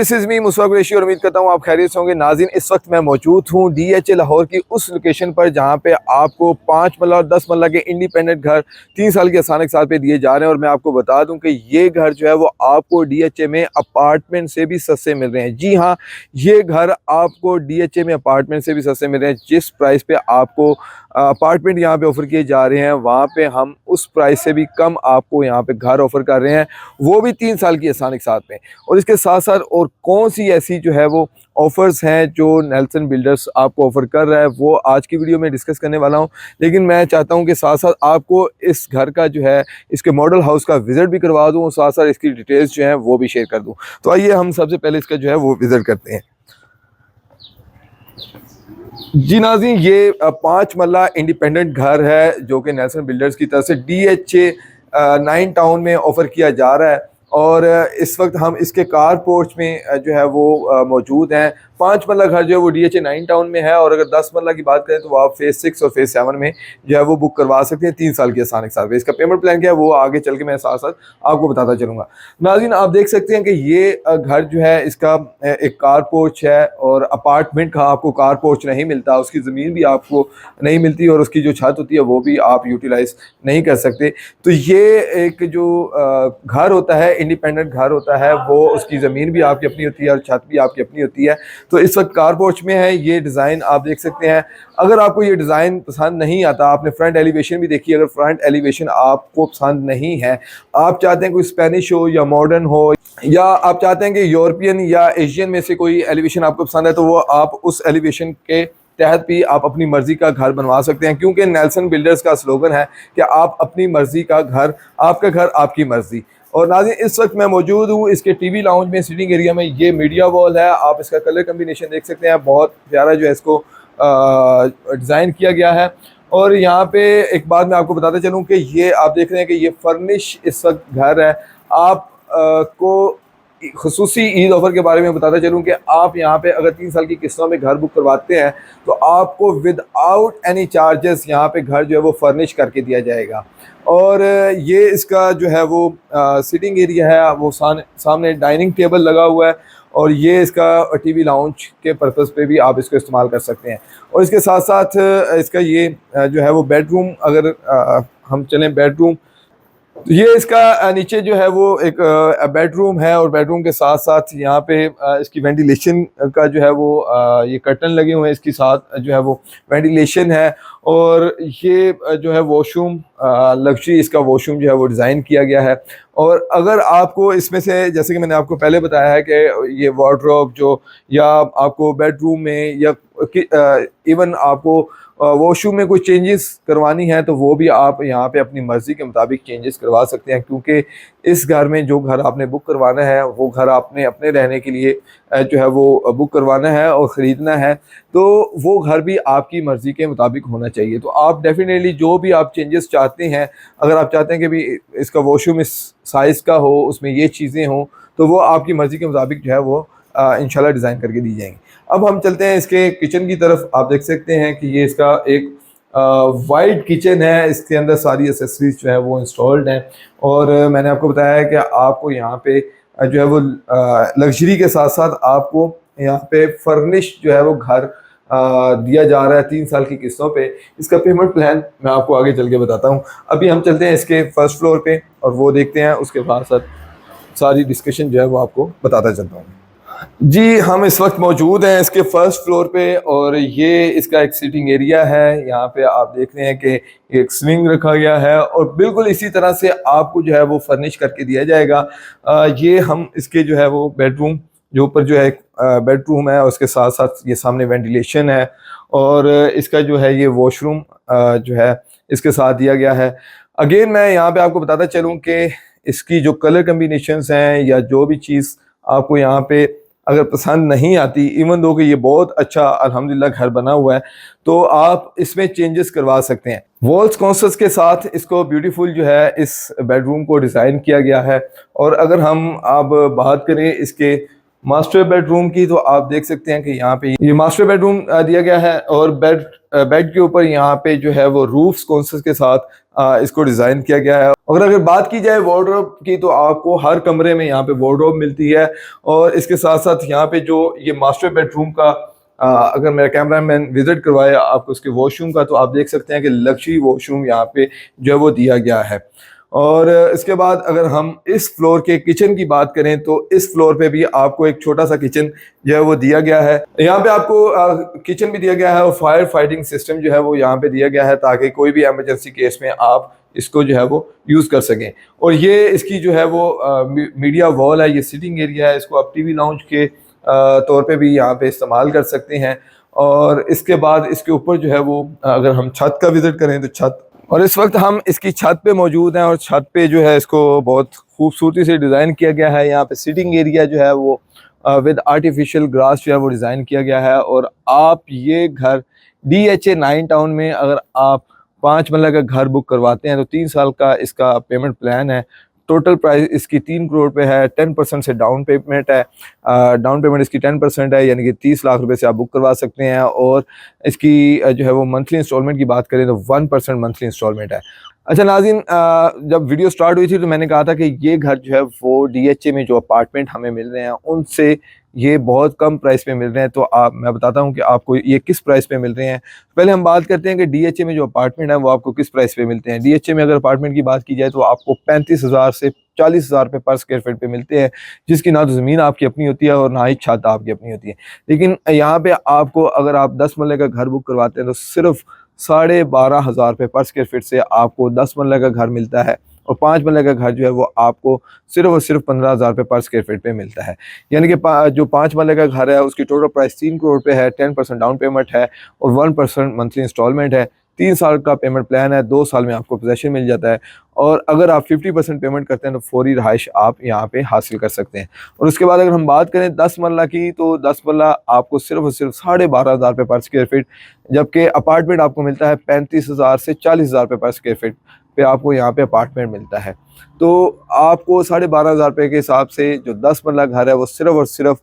This is me मुशफ़ाक़ Qureshi और उम्मीद करता हूँ आप खैरियत से होंगे। नाज़रीन, इस वक्त मैं मौजूद हूँ DHA लाहौर की उस लोकेशन पर जहाँ पे आपको 5 मरला और 10 मरला के इंडिपेंडेंट घर 3 साल के आसान साल पे दिए जा रहे हैं। और मैं आपको बता दूँ कि ये घर जो है वो आपको DHA में अपार्टमेंट से भी सस्ते मिल रहे हैं। जी हाँ, ये घर आपको DHA में अपार्टमेंट से भी सस्ते मिल रहे हैं। जिस प्राइस पे आपको अपार्टमेंट यहाँ पे ऑफ़र किए जा रहे हैं, वहाँ पे हम उस प्राइस से भी कम आपको यहाँ पे घर ऑफ़र कर रहे हैं, वो भी 3 साल की आसान साथ में। और इसके साथ साथ और कौन सी ऐसी जो है वो ऑफ़र्स हैं जो नेल्सन बिल्डर्स आपको ऑफ़र कर रहा है, वो आज की वीडियो में डिस्कस करने वाला हूं। लेकिन मैं चाहता हूं कि साथ साथ आपको इस घर का जो है इसके मॉडल हाउस का विज़िट भी करवा दूं और साथ साथ इसकी डिटेल्स जो हैं वो भी शेयर कर दूं। तो आइए हम सबसे पहले इसका जो है वो विज़िट करते हैं। जी नाज़रीन, ये 5 मरला इंडिपेंडेंट घर है जो कि नेल्सन बिल्डर्स की तरफ से DHA 9 टाउन में ऑफ़र किया जा रहा है। और इस वक्त हम इसके कार पोर्च में जो है वो मौजूद हैं। 5 मरला घर जो है वो DHA 9 टाउन में है। और अगर 10 मरला की बात करें तो वो आप फेज़ 6 और फेज़ 7 में जो है वो बुक करवा सकते हैं 3 साल के आसान साथ में। इसका पेमेंट प्लान क्या है वो आगे चल के मैं साथ साथ आपको बताता चलूँगा। नाज़रीन, आप देख सकते हैं कि ये घर जो है इसका एक कार पोर्च है। और अपार्टमेंट का आपको कार पोर्च नहीं मिलता, उसकी ज़मीन भी आपको नहीं मिलती और उसकी जो छत होती है वो भी आप यूटिलाइज़ नहीं कर सकते। तो ये एक जो घर होता है, इंडिपेंडेंट घर होता है, वो उसकी ज़मीन भी आपकी अपनी होती है और छत भी आपकी अपनी होती है। तो इस वक्त कार पोर्च में है। ये डिज़ाइन आप देख सकते हैं। अगर आपको ये डिज़ाइन पसंद नहीं आता, आपने फ्रंट एलिवेशन भी देखी, अगर फ्रंट एलिवेशन आपको पसंद नहीं है, आप चाहते हैं कोई स्पेनिश हो या मॉडर्न हो, या आप चाहते हैं कि यूरोपियन या एशियन में से कोई एलिवेशन आपको पसंद है, तो वो आप उस एलिवेशन के तहत भी आप अपनी मर्ज़ी का घर बनवा सकते हैं। क्योंकि नेल्सन बिल्डर्स का स्लोगन है कि आप अपनी मर्ज़ी का घर, आपका घर आपकी मर्ज़ी। और नाज़रीन, इस वक्त मैं मौजूद हूँ इसके टीवी लाउंज में, सीटिंग एरिया में। ये मीडिया वॉल है, आप इसका कलर कम्बिनेशन देख सकते हैं, बहुत प्यारा जो है इसको डिज़ाइन किया गया है। और यहाँ पे एक बात मैं आपको बताते चलूँ कि ये आप देख रहे हैं कि ये फर्निश इस वक्त घर है। आप को खुसूसी ईद ऑफ़र के बारे में बताता चलूँ कि आप यहाँ पे अगर 3 साल की किस्तों में घर बुक करवाते हैं तो आपको विदाउट एनी चार्जेस यहाँ पे घर जो है वो फर्निश करके दिया जाएगा। और ये इसका जो है वो सिटिंग एरिया है, वो सामने डाइनिंग टेबल लगा हुआ है। और ये इसका टीवी लाउंज के पर्पज़ पे भी आप इसको इस्तेमाल कर सकते हैं। और इसके साथ साथ इसका ये जो है वो बेडरूम, अगर हम चलें बेडरूम, तो ये इसका नीचे जो है वो एक बेडरूम है। और बेडरूम के साथ साथ यहाँ पे इसकी वेंटिलेशन का जो है वो ये कर्टन लगे हुए हैं, इसके साथ जो है वो वेंटिलेशन है। और ये जो है वॉशरूम, लग्जरी इसका वॉशरूम जो है वो डिज़ाइन किया गया है। और अगर आपको इसमें से, जैसे कि मैंने आपको पहले बताया है कि ये वार्डरोब जो, या आपको बेडरूम में या इवन आपको वॉशरूम में कोई चेंजेस करवानी है, तो वो भी आप यहाँ पे अपनी मर्ज़ी के मुताबिक चेंजेस करवा सकते हैं। क्योंकि इस घर में जो घर आपने बुक करवाना है वो घर आपने अपने रहने के लिए जो है वो बुक करवाना है और ख़रीदना है, तो वो घर भी आपकी मर्ज़ी के मुताबिक होना चाहिए। तो आप डेफिनेटली जो भी आप चेंजेस चाहते हैं, अगर आप चाहते हैं कि भी इसका वॉशरूम इस साइज़ का हो, उसमें ये चीज़ें हों, तो वो आपकी मर्ज़ी के मुताबिक जो है वो इंशाल्लाह डिज़ाइन करके दी जाएंगी। अब हम चलते हैं इसके किचन की तरफ। आप देख सकते हैं कि ये इसका एक वाइड किचन है, इसके अंदर सारी एसेसरीज जो है वो इंस्टॉल्ड हैं। और मैंने आपको बताया है कि आपको यहाँ पे जो है वो लग्जरी के साथ साथ आपको यहाँ पे फर्निश जो है वो घर दिया जा रहा है 3 साल की किस्तों पे। इसका पेमेंट प्लान मैं आपको आगे चल के बताता हूँ। अभी हम चलते हैं इसके फर्स्ट फ्लोर पे और वो देखते हैं, उसके बाद साथ सारी डिस्कशन जो है वो आपको बताता चलता हूँ। जी, हम इस वक्त मौजूद हैं इसके फर्स्ट फ्लोर पे। और ये इसका एक सिटिंग एरिया है। यहाँ पे आप देख रहे हैं कि एक स्विंग रखा गया है और बिल्कुल इसी तरह से आपको जो है वो फर्निश करके दिया जाएगा। ये हम इसके जो है वो बेडरूम, जो ऊपर जो है एक बेडरूम है, उसके साथ साथ ये सामने वेंटिलेशन है। और इसका जो है ये वॉशरूम जो है इसके साथ दिया गया है। अगेन मैं यहाँ पे आपको बताता चलूँ कि इसकी जो कलर कम्बिनेशंस हैं या जो भी चीज़ आपको यहाँ पे अगर पसंद नहीं आती, इवन दो कि ये बहुत अच्छा अल्हम्दुलिल्लाह घर बना हुआ है, तो आप इसमें चेंजेस करवा सकते हैं। वॉल्स कॉन्सर्स के साथ इसको ब्यूटीफुल जो है इस बेडरूम को डिज़ाइन किया गया है। और अगर हम अब बात करें इसके मास्टर बेडरूम की, तो आप देख सकते हैं कि यहाँ पे ये मास्टर बेडरूम दिया गया है। और बेड बेड के ऊपर यहाँ पे जो है वो रूफ स्कॉन्सेस के साथ इसको डिज़ाइन किया गया है। अगर बात की जाए वार्डरोब की तो आपको हर कमरे में यहाँ पे वार्डरोब मिलती है। और इसके साथ साथ यहाँ पे जो ये मास्टर बेडरूम का अगर मेरा कैमरा मैन विजिट करवाया आपको उसके वॉशरूम का, तो आप देख सकते हैं कि लग्जरी वॉशरूम यहाँ पे जो है वो दिया गया है। और इसके बाद अगर हम इस फ्लोर के किचन की बात करें तो इस फ्लोर पे भी आपको एक छोटा सा किचन जो है वो दिया गया है। यहाँ पे आपको किचन भी दिया गया है और फायर फाइटिंग सिस्टम जो है वो यहाँ पे दिया गया है, ताकि कोई भी एमरजेंसी केस में आप इसको जो है वो यूज़ कर सकें। और ये इसकी जो है वो मीडिया वॉल है, ये सिटिंग एरिया है, इसको आप टीवी लाउंज के तौर पे भी यहाँ पे इस्तेमाल कर सकते हैं। और इसके बाद इसके ऊपर जो है वो अगर हम छत का विजिट करें तो छत, और इस वक्त हम इसकी छत पे मौजूद हैं और छत पे जो है इसको बहुत खूबसूरती से डिज़ाइन किया गया है। यहाँ पे सिटिंग एरिया जो है वो विद आर्टिफिशियल ग्रास जो है वो डिज़ाइन किया गया है। और आप ये घर DHA 9 टाउन में अगर आप 5 मरला का घर बुक करवाते हैं तो 3 साल का इसका पेमेंट प्लान है। टोटल प्राइस इसकी 3 करोड़ पे है। 10% से डाउन पेमेंट है, डाउन पेमेंट इसकी 10% है, यानी कि 30 लाख रुपए से आप बुक करवा सकते हैं। और इसकी जो है वो मंथली इंस्टॉलमेंट की बात करें तो 1% मंथली इंस्टॉलमेंट है। अच्छा नाज़रीन, जब वीडियो स्टार्ट हुई थी तो मैंने कहा था कि ये घर जो है वो DHA में जो अपार्टमेंट हमें मिल रहे हैं उनसे ये बहुत कम प्राइस पे मिल रहे हैं। तो मैं बताता हूँ कि आपको ये किस प्राइस पे मिल रहे हैं। पहले हम बात करते हैं कि DHA में जो अपार्टमेंट है वो आपको किस प्राइस पे मिलते हैं। DHA में अगर अपार्टमेंट की बात की जाए तो आपको 35,000 से 40,000 रुपये पर स्क्वायर फीट पे मिलते हैं, जिसकी ना तो ज़मीन आपकी अपनी होती है और ना ही छत आपकी अपनी होती है। लेकिन यहाँ पे आपको अगर आप 10 मरले का घर बुक करवाते हैं तो सिर्फ 12,500 रुपये पर स्क्वायर फीट से आपको 10 मरले का घर मिलता है। और 5 मरले का घर जो है वो आपको सिर्फ और सिर्फ 15,000 रुपये पर स्क्वायर फीट पे मिलता है। यानी कि जो 5 मरले का घर है उसकी टोटल प्राइस 3 करोड़ पे है। 10% डाउन पेमेंट है और 1% मंथली इंस्टॉलमेंट है। 3 साल का पेमेंट प्लान है, 2 साल में आपको पोजेसन मिल जाता है। और अगर आप 50% पेमेंट करते हैं तो फौरी रहाइश आप यहाँ पे हासिल कर सकते हैं। और उसके बाद अगर हम बात करें 10 मरला की तो 10 मरला आपको सिर्फ और सिर्फ 12,500 रुपये पर स्क्वायर फीट, जबकि अपार्टमेंट आपको मिलता है 35,000 से 40,000 रुपये पर स्क्वायर फीट पे आपको यहाँ पे अपार्टमेंट मिलता है। तो आपको 12,500 रुपये के हिसाब से जो 10 मरला घर है वो सिर्फ और सिर्फ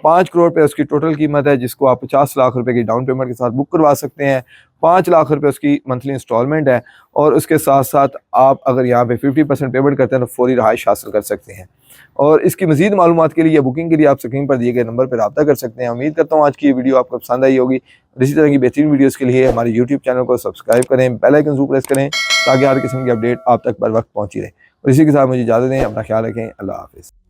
5 करोड़ पे उसकी टोटल कीमत है, जिसको आप 50 लाख रुपए की डाउन पेमेंट के साथ बुक करवा सकते हैं। 5 लाख रुपए उसकी मंथली इंस्टॉलमेंट है। और उसके साथ साथ आप अगर यहाँ पे 50% पेमेंट करते हैं तो फौरी रहाइश हासिल कर सकते हैं। और इसकी मज़ीद मालूमात के लिए या बुकिंग के लिए आप स्क्रीन पर दिए गए नंबर पर रब्ता कर सकते हैं। उम्मीद करता हूँ आज की ये वीडियो आपको पसंद आई होगी। इसी तरह की बेहतरीन वीडियोज़ के लिए हमारे यूट्यूब चैनल को सब्सक्राइब करें, बेल आइकन ज़रूर प्रेस करें ताकि हर किस्म की अपडेट आप तक बर वक्त पहुँची रहे। और इसी के साथ मुझे इजाज़त दें, अपना ख्याल रखें, अल्लाह हाफ़िज़।